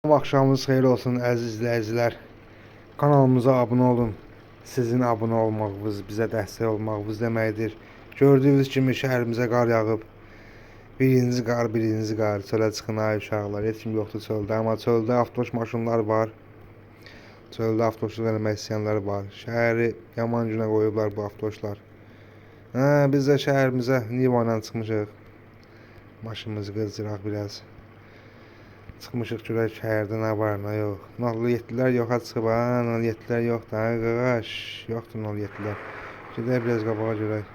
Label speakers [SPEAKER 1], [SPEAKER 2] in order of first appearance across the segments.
[SPEAKER 1] Akşamınız xeyir olsun əziz izləyicilər. Kanalımıza abunə olun. Sizin abunə olmağınız bizə dəstək olmağınız deməkdir. Gördüyünüz kimi şəhərimizə qar yağıb. Birinci qar. Çölə çıxın ay uşaqlar. Heç kim yoxdur çöldə, amma çöldə avtobuş maşınlar var. Çöldə avtobusluq eləmək istəyənlər var. Şəhəri yaman günə qoyublar bu avtobuslar. Biz də şəhərimizə Niva ilə çıxmışıq. Maşınımızı qızdıraq biraz. Çıxmışıq görək şəhərdə nə var, nə yox. 07'lər yoxa çıxıb, 07'lər yox da, qaqaş, yoxdur 07'lər. Gedək biraz qabağa görək.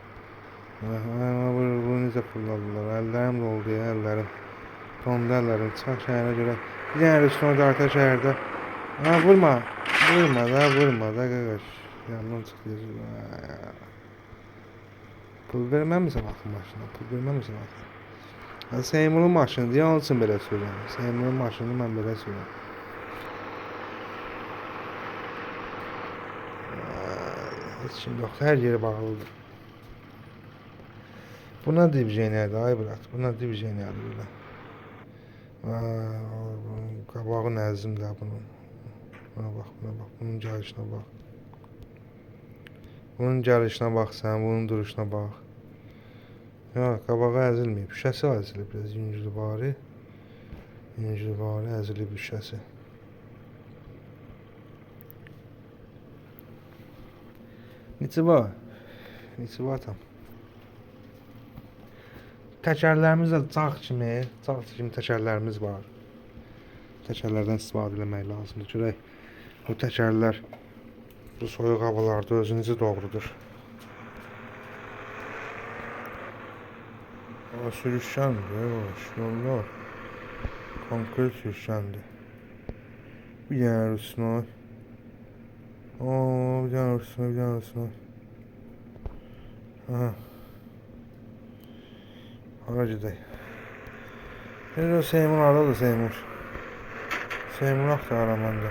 [SPEAKER 1] Bu necə fırladılar, əllərim doldu ya, əllərim. Dondu əllərim, çıxaq şəhərə görək. Bir dənə rüstuna darta şəhərdə. Vurma da qaqaş. Yandan çıxdı. Pul verməmisən axı maşına, pul verməmisən axı. Seymurun maşınıdır, onun üçün belə sürürəm. Seymurun maşınını mən belə sürürəm. Heç kim yoxdur, hər yeri bağlıdır. Bu nə diviziyoniyadır, ay bırak, bu nə diviziyoniyadır belə. Qabağı nəzimdir bunun. Buna bax, bunun gəlişinə bax. Bunun gəlişinə bax sən, bunun duruşuna bax. Ya, qabağı əzilməyib, şüşəsi əzilib biraz, yüngülü bari əzilib şüşəsi. Neçə var tam. Təkərlərimiz də cağ kimi təkərlərimiz var. Təkərlərdən istifadə eləmək lazımdır. Görək, bu təkərlər bu soyuq havalarda özünüzü doğrudur. Sürüşkəndir, yollar. Konkret sürüşkəndir. Bir dənə rüsnoy. Bir dənə rüsnoy. Hara gedək. Seymur haradadır Seymur? Seymur axtarıram mən də.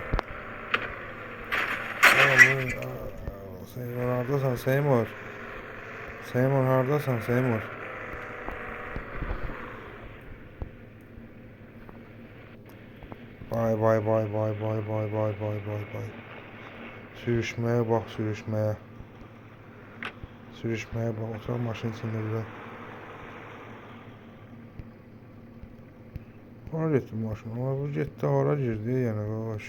[SPEAKER 1] Seymur haradasan Seymur? Seymur haradasan Seymur? Vay. Sürüşmeye bak. Oturan maşın içinde güzel. Hara getdi maşın? Ama bu getdi hara girdi yenə qaqaş.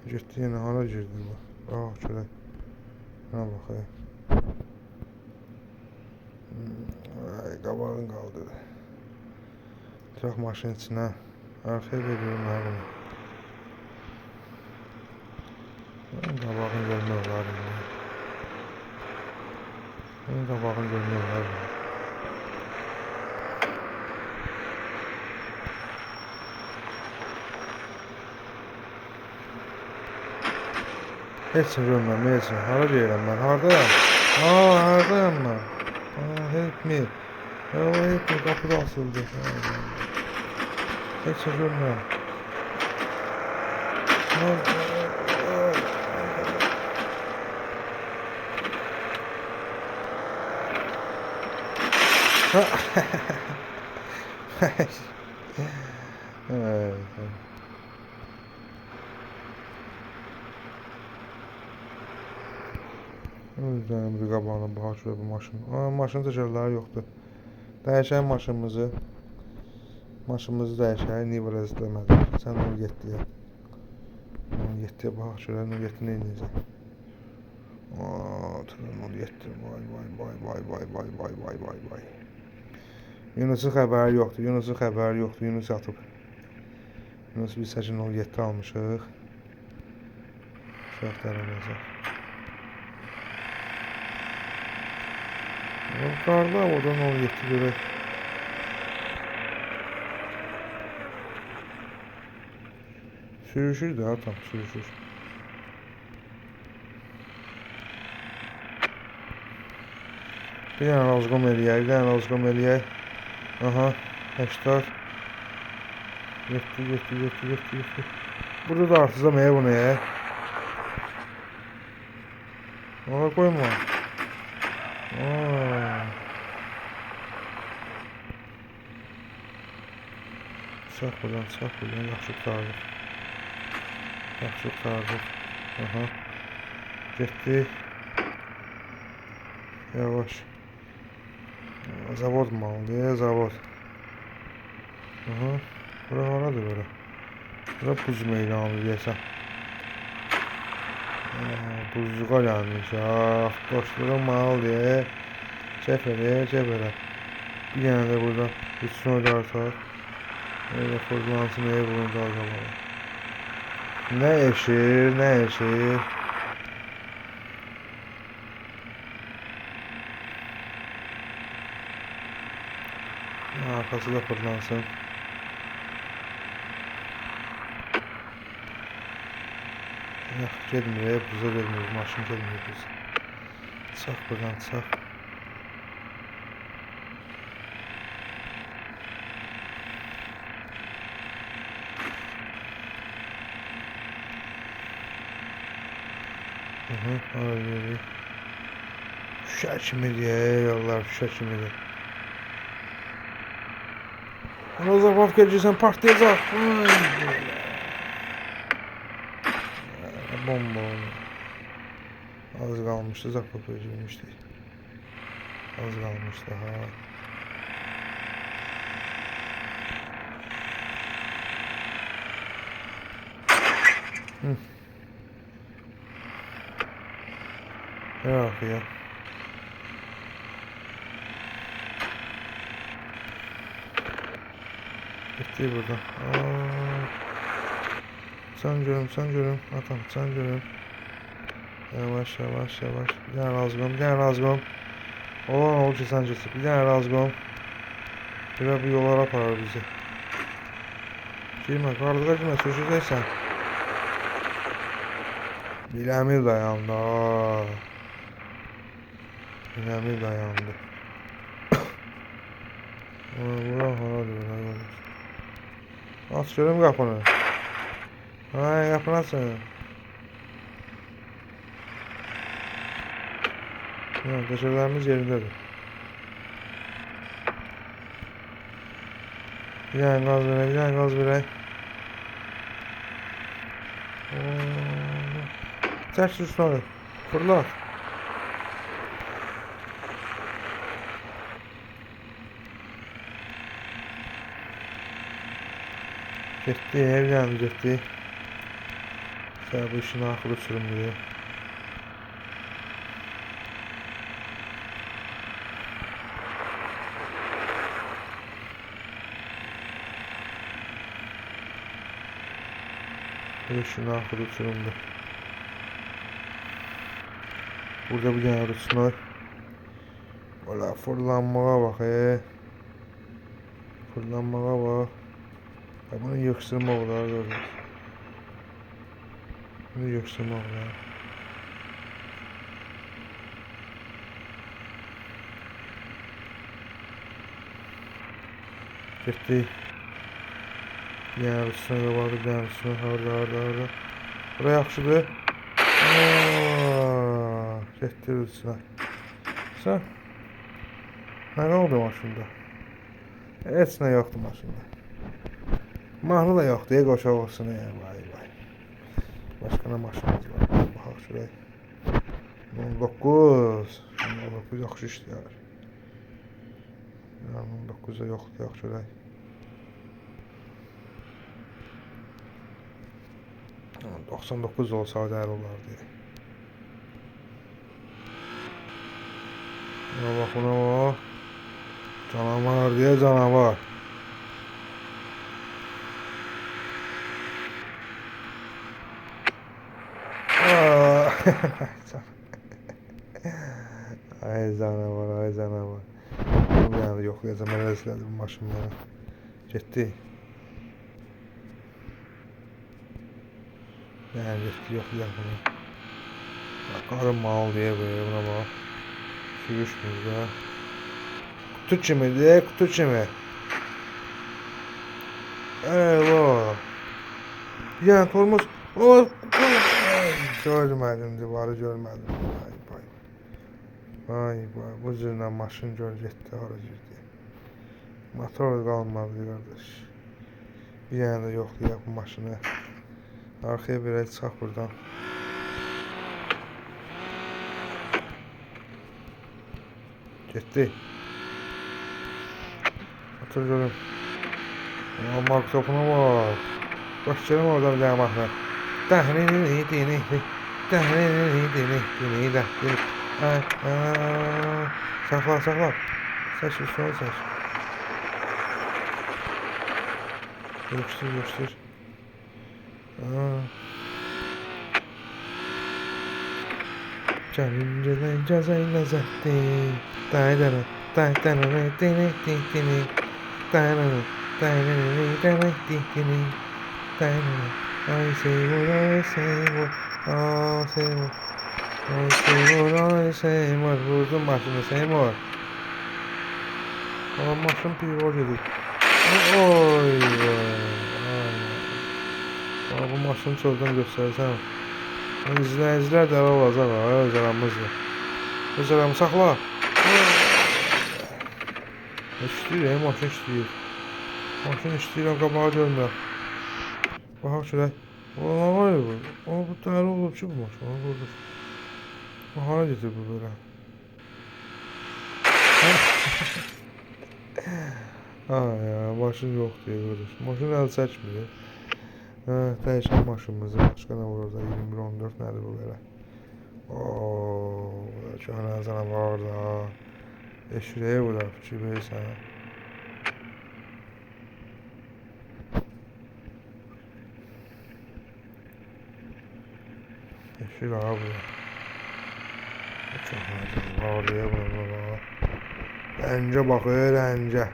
[SPEAKER 1] Getdi yenə hara girdi bu? Bax görək. Hə bax ay. Ay qabağın qaldı. Tək maşın içinə. Arkaya veriyorum abi. Qabağını görmək olar. Qabağını görmək olar. Heç görməm, heç. Hara deyirəm mən? Hardayam? Hardayam mən. Help me. Help me, qapıda asıldı. Heç görməm. Bir qabağına baxaq şöyle bu maşın. Maşın təkərləri yoxdur. Dəyişək maşınımızı dəyişək. Niyə belə izləmədik? Sən 07'yə. 07'yə bax şöyle 07 nə edəcək? 07. Vay. Yunus'un xəbəri yoxdur. Yunus yatıb. Yunus biz 07 almışıq. Uşaq dərəməcək. Qarlı havadan 07 görək. Sürüşür də tam, sürüşür. Bir dənə razqom eləyək. Aha, 80. 7. Burada da artızam bunu ya. Ona koyma. Çıx buradan, çıx buradan. Yaxşı qurtardıq. Yaxşı qurtardıq. Aha. Getdi. Yavaş. Zavod malıdır, zavod. Aha. Bura haradır bura? Bura buz meydanı deyəsən. Buzluğa gelmiş ya. Boşluğa mal diye. Çefere, çefere. Bir tane de burada üstüne oynarsak. Öyle fırlansın ev bunu dalgamalı. Ne eşir, ne eşir. Arkası da fırlansın. Gelmiyor, buza gelmiyor, maşın gelmiyor biz. Çıx buradan, çıx. Öyle. Şuşa kimidir, yollar şuşa kimidir. Ana zabaf gelirsən partlayacaq. Bomba onu. Az kalmıştı, zabaf öldürmüşdük. Az kalmıştı ha. Yok ya. Gitti buradan. Sen görüm. Atam sen görüm. Yavaş. Bir tane razgom. Olan oldu ki sen geçip. Bir tane razgom. Böyle bir yollara aparar bizi. Girme, kardığa girme, sürüşeceksen. Bilemir dayandı. Bilemir dayandı. Bura haradır. Aç görüm qapını. Ay, qapını açın. Döşəklərimiz yerindədir. Bir dənə qaz verək. Çək üstünə. Fırlat. Getdi, evləndi, getdi. Sən bu işin axırı sürümlüdür. Bu işin axırı sürümlüdür. Burada bir tane rüsnay. Valla fırlanmağa bak Fırlanmağa bak. Bunu yıksırmaq olar da. Bunu yıksırmaq olar. Getdik. Bir tane rüsnay var, bir tane rüsnay. Harda. Bura yaxşıdır. Getdi rüsnay. Sən? Nə oldu maşında? Heç nə yoxdur maşında. Mahnı da yoxdur, qoşaq olsun. Vay. Başqa nə maşınımız var? Baxaq şuraya. 19 yaxşı işləyər. 19'da yoxdur, yaxşı şuraya. 99 olsa dəyər olardı. Buna bak. Canavar diye canavar. Ay canavar. Bunu yani yoxlayacağım. Mən əzlədim maşınları. Getdi. Yani getdi yoxlayacaq bunu. Qarın mal diye böyle buna bak. Sürüşmür də. Kutu kimi. Eyvah. Yani tormuz. Görmedim, divarı görmedim. Vay. Bu cürlə maşın gör getdi, hara girdi. Motor qalmadı qardaş. Bir yana da yoxlayaq bu maşını. Arxaya verək, çıxaq buradan. Getdi. Otur görüm. Magnetofona bak. Bax gəlin oradan bir dənə mahnı. Saxla, saxla. Seç, üstüne seç. Yapıştır, yapıştır. Canım cazayı lezzetli. Daydana, daydana, dini, dini, daydana, daydana, dini, daydana. Ay Seymour, ay Seymour, ay Seymour, ay Seymour, ay Seymour. Vurdum maşını Seymour. Ama maşın pivot yedik. Oy vay. Bu maşını çöldən göstərsəm. İzləyicilər də olacaq ha, öz aramızdır. Öz aramı saxla. İşləyir, maşın işləyir. Maşın işləyir, qabağa görmür. Baxaq şuraya. Vay bu. Bu dəri olub ki bu maşın. Vurdur. Hara getir bu belə? Ay ya, maşın yox deyə görür. Maşın əl çəkmir. Dəyişən maşınımızı başqa nə var orada? 21-14 nədir bu belə? Ooo, köhnə canavar da. Eşirəyə bu da fikir verirsən. Eşir ha bu da. Köhnə canavar deyə bunu da. Əncə baxır, əncə.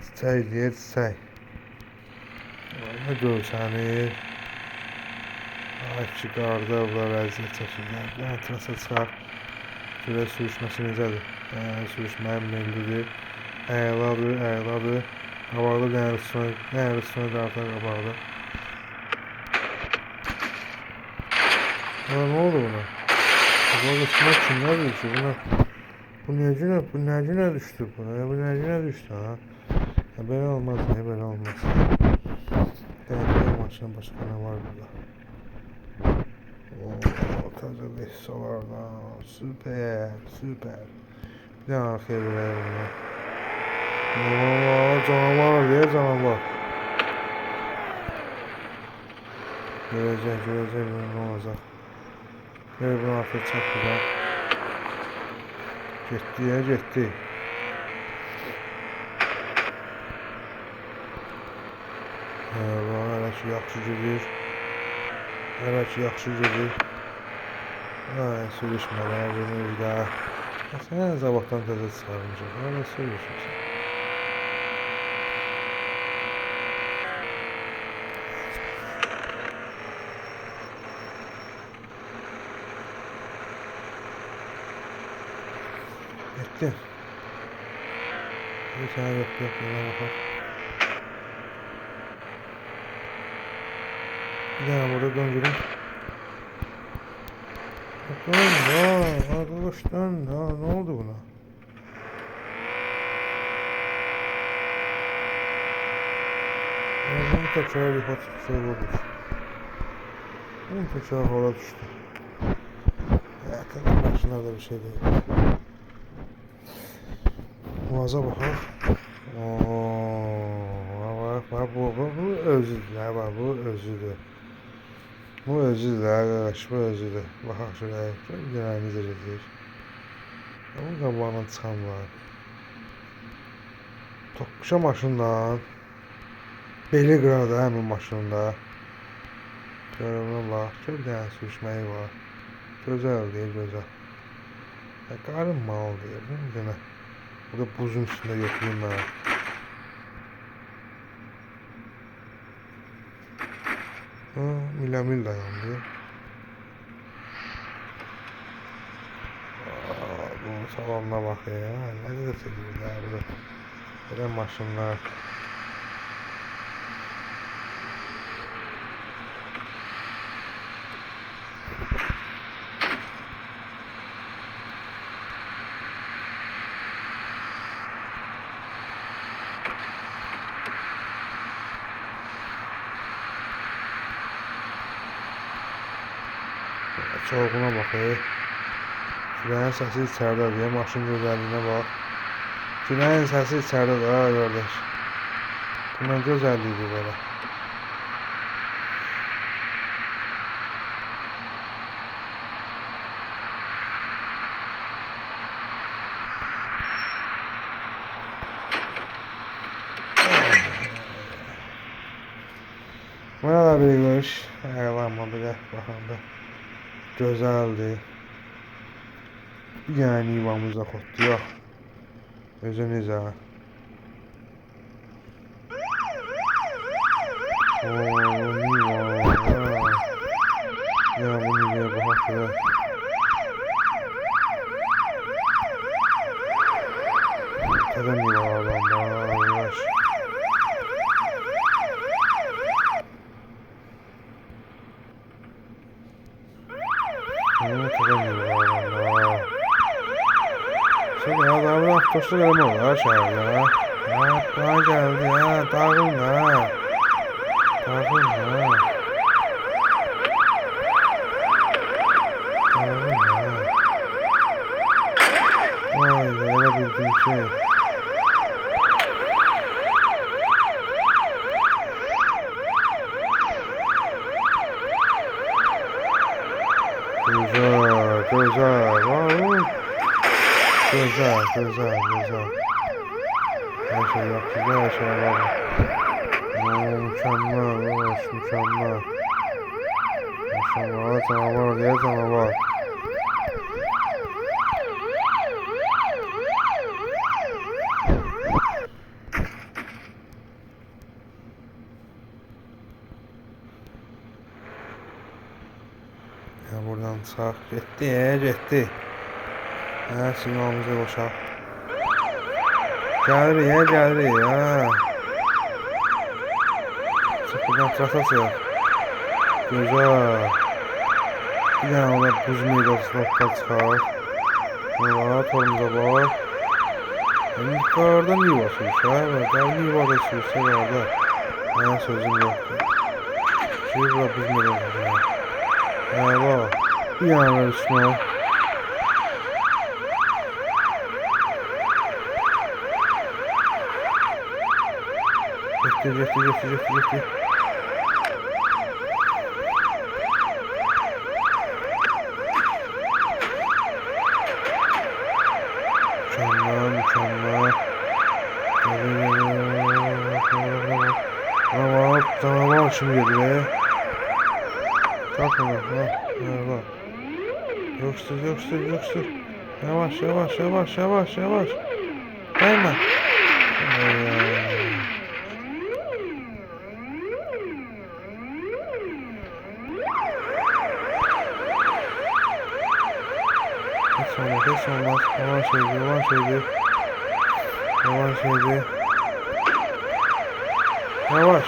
[SPEAKER 1] Çiçək deyir, çiçək. Ne görsənir. Ay ki, qarda bunlar əziyyət çəkirlər. Trasa çıxaq. Görək sürüşməsi necədir. Sürüşməyə millidir. Əyladır, əyladır. Qabaqda dəyər üstünə dartar qabaqda. Ne oldu buna? Qabaq üstünə kimlər düşdü buna? Bu nə günə düşdü buna? Bu nə günə düşdü ha? Belə olmaz, belə olmaz. Değerli maçın başka ne var burada? Ooo, taze vesisalardan. Süper, süper. Bir daha arkaya verelim bunu. Ooo, canavar diye canavar. Göreceğiz ne olacak. Gel bunu arkaya çek buradan. Gitti ya, gitti. Hələ ki yaxşı gedir. Hələ ki yaxşı gedir. Sürüşmələr bir daha. Sən zabaqdan təzə çıxarmışam. Hələ sürüşmüsən. Getdin. Bir tane yox, yana baxaq. Bir daha burada döndürün. Arkadaşlar ne oldu buna? Bunun tekrar bir şey olur. Bunun tekrar hava düştü. Ya tabii başına da bir şey değil. Muaza bakar. Bak bu özüdür. Bak bu özüdür. Bu özüdür arkadaş, bu özüdür. Baxaq şuraya, bir dənə necə gedir. Onun qabağından çıxan var. Toqquşa maşından beli qırardı həmin maşında. Görünə bax, bir dənə sürüşməyi var. Gözəl deyir, gözəl. Qarın mal deyir, bir dənə. Bu da buzun üstündə götüreyim mən. Milamil dayandı. Bu salonuna bak ya. Ne de çekiyorlar burada. Böyle maşınlar. Çorğuna bak. Küləyin səsi içəridədir. Maşın gözəlliyinə bax. Küləyin səsi içəridədir ha qardaş. Bu nə gözəllikdir belə. Buna da bir qış. Ayılanma belə baxanda. Gözəldir. Bir dənə nivamız da xotlayaq. Özü necə? Ooo, niva. Ya bu nivaya baxaq şöyle. Təzə nivalardan var. Sen ya daha bir avtobusda gelme olur aşağıya. Ha, daha geldi ha, dağılma. Dağılma. Vay, öyle bildiğim şey. Güzel, güzel. Vay. Güzel, güzel, güzel. Her şey yaptı, her şey var. Mükemmel, evet, mükemmel. Maşallah, canavar diye canavar. Ya buradan sağ gitti. Ha, sinyalımızı boşalt. Gəlir ha. Çıx buradan trasası. Güzel. Bir dənə ona buz meydasına otlar çıxar. Valla torumuza bak. Yukarıda niva sürsə, niva da sürsə qarda. Ha, sözüm yoxdur. Bura buz meydasına. Ha, bak. Bir dənə ver üstünə. Getdi. Mükemmel. Canavar şimdi geliyor. Kalk onu. Bak. Yoksul. Yavaş. Kayma. Hiç olmaz. Yalan şeydi. Yavaş.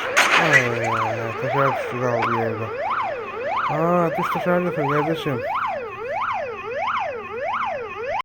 [SPEAKER 1] Teker düştü kaldı yerde. Düş teker kardeşim.